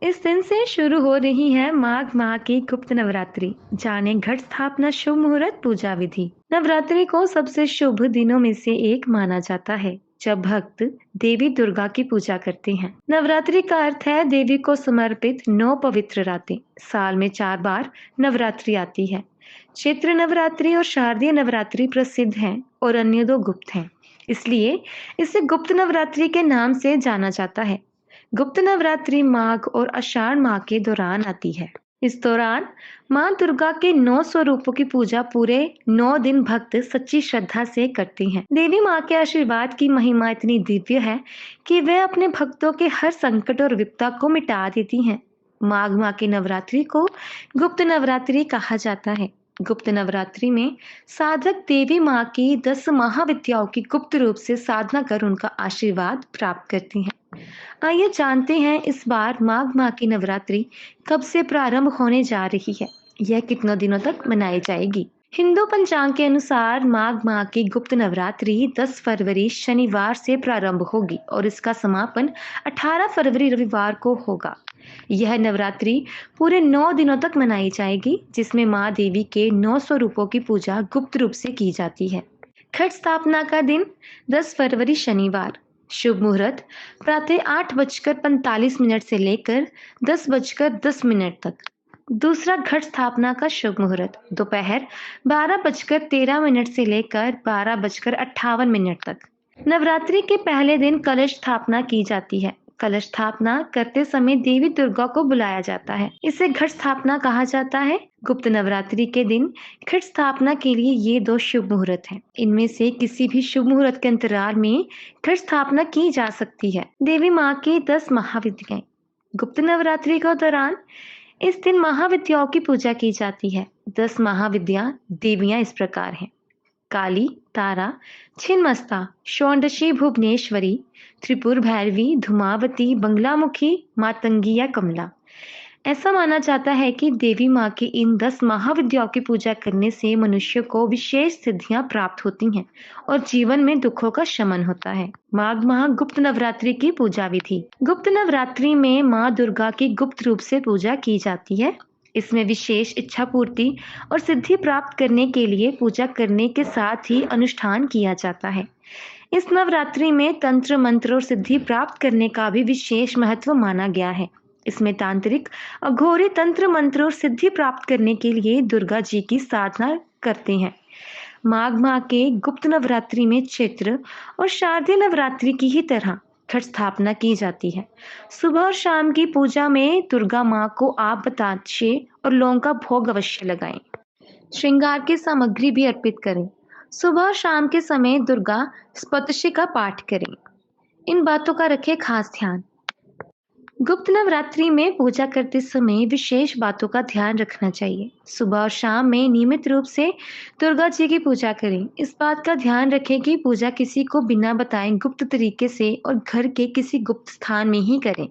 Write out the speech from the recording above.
इस दिन से शुरू हो रही है माघ माह की गुप्त नवरात्रि। जाने घट स्थापना, शुभ मुहूर्त, पूजा विधि। नवरात्रि को सबसे शुभ दिनों में से एक माना जाता है, जब भक्त देवी दुर्गा की पूजा करते हैं। नवरात्रि का अर्थ है देवी को समर्पित 9 पवित्र रातें। साल में 4 बार नवरात्रि आती है। चैत्र नवरात्रि और शारदीय नवरात्रि प्रसिद्ध हैं और अन्य 2 गुप्त हैं। इसलिए इसे गुप्त नवरात्रि के नाम से जाना जाता है। गुप्त नवरात्रि माघ और आषाढ़ माह के दौरान आती है। इस दौरान मां दुर्गा के 9 स्वरूपों की पूजा पूरे 9 दिन भक्त सच्ची श्रद्धा से करते हैं। देवी मां के आशीर्वाद की महिमा इतनी दिव्य है कि वे अपने भक्तों के हर संकट और विपदा को मिटा देती हैं। माघ माह की नवरात्रि को गुप्त नवरात्रि कहा जाता है। गुप्त नवरात्रि में साधक देवी मां की 10 महाविद्याओं की गुप्त रूप से साधना कर उनका आशीर्वाद प्राप्त करती हैं। आइए जानते हैं इस बार माघ माह की नवरात्रि कब से प्रारंभ होने जा रही है। यह कितनों दिनों तक मनाई जाएगी। हिंदू पंचांग के अनुसार माघ माह की गुप्त नवरात्रि 10 फरवरी शनिवार से प्रारंभ होगी और इसका समापन 18 फरवरी रविवार को होगा। यह नवरात्रि पूरे 9 दिनों तक मनाई जाएगी, जिसमें मां देवी के 9 स्वरूपों की पूजा गुप्त रूप से की जाती है। घट स्थापना का दिन 10 फरवरी शनिवार। शुभ मुहूर्त प्रातः 8:45 से लेकर 10:10 तक। दूसरा घट स्थापना का शुभ मुहूर्त दोपहर 12:13 से लेकर 12:58 तक। नवरात्रि के पहले दिन कलश स्थापना की जाती है। कलश स्थापना करते समय देवी दुर्गा को बुलाया जाता है। इसे घट स्थापना कहा जाता है। गुप्त नवरात्रि के दिन घट स्थापना के लिए ये 2 शुभ मुहूर्त हैं। इनमें से किसी भी शुभ मुहूर्त के अंतराल में घट स्थापना की जा सकती है। देवी माँ की 10 महाविद्याएं। गुप्त नवरात्रि के दौरान इस दिन महाविद्याओं की पूजा की जाती है। 10 महाविद्या देवियां इस प्रकार हैं: काली, तारा, छिन्नमस्ता, षोडशी भुवनेश्वरी, त्रिपुर भैरवी, धूमावती, बंगलामुखी, मातंगी या कमला। ऐसा माना जाता है कि देवी माँ की इन 10 महाविद्याओं की पूजा करने से मनुष्य को विशेष सिद्धियां प्राप्त होती हैं और जीवन में दुखों का शमन होता है। माघ माह गुप्त नवरात्रि की पूजा विधि। गुप्त नवरात्रि में माँ दुर्गा की गुप्त रूप से पूजा की जाती है। इसमें विशेष इच्छा पूर्ति और सिद्धि प्राप्त करने के लिए पूजा करने के साथ ही अनुष्ठान किया जाता है। इस नवरात्रि में तंत्र मंत्र और सिद्धि प्राप्त करने का भी विशेष महत्व माना गया है। इसमें तांत्रिक अघोरी तंत्र मंत्र और सिद्धि प्राप्त करने के लिए दुर्गा जी की साधना करते हैं। माघ माह के गुप्त नवरात्रि में चैत्र और शारदीय नवरात्रि की ही तरह घट स्थापना की जाती है। सुबह और शाम की पूजा में दुर्गा माँ को आप बताशे और लौंग का भोग अवश्य लगाएं। श्रृंगार की सामग्री भी अर्पित करें। सुबह और शाम के समय दुर्गा सप्तशती का पाठ करें। इन बातों का रखें खास ध्यान। गुप्त नवरात्रि में पूजा करते समय विशेष बातों का ध्यान रखना चाहिए। सुबह और शाम में नियमित रूप से दुर्गा जी की पूजा करें। इस बात का ध्यान रखें कि पूजा किसी को बिना बताए गुप्त तरीके से और घर के किसी गुप्त स्थान में ही करें।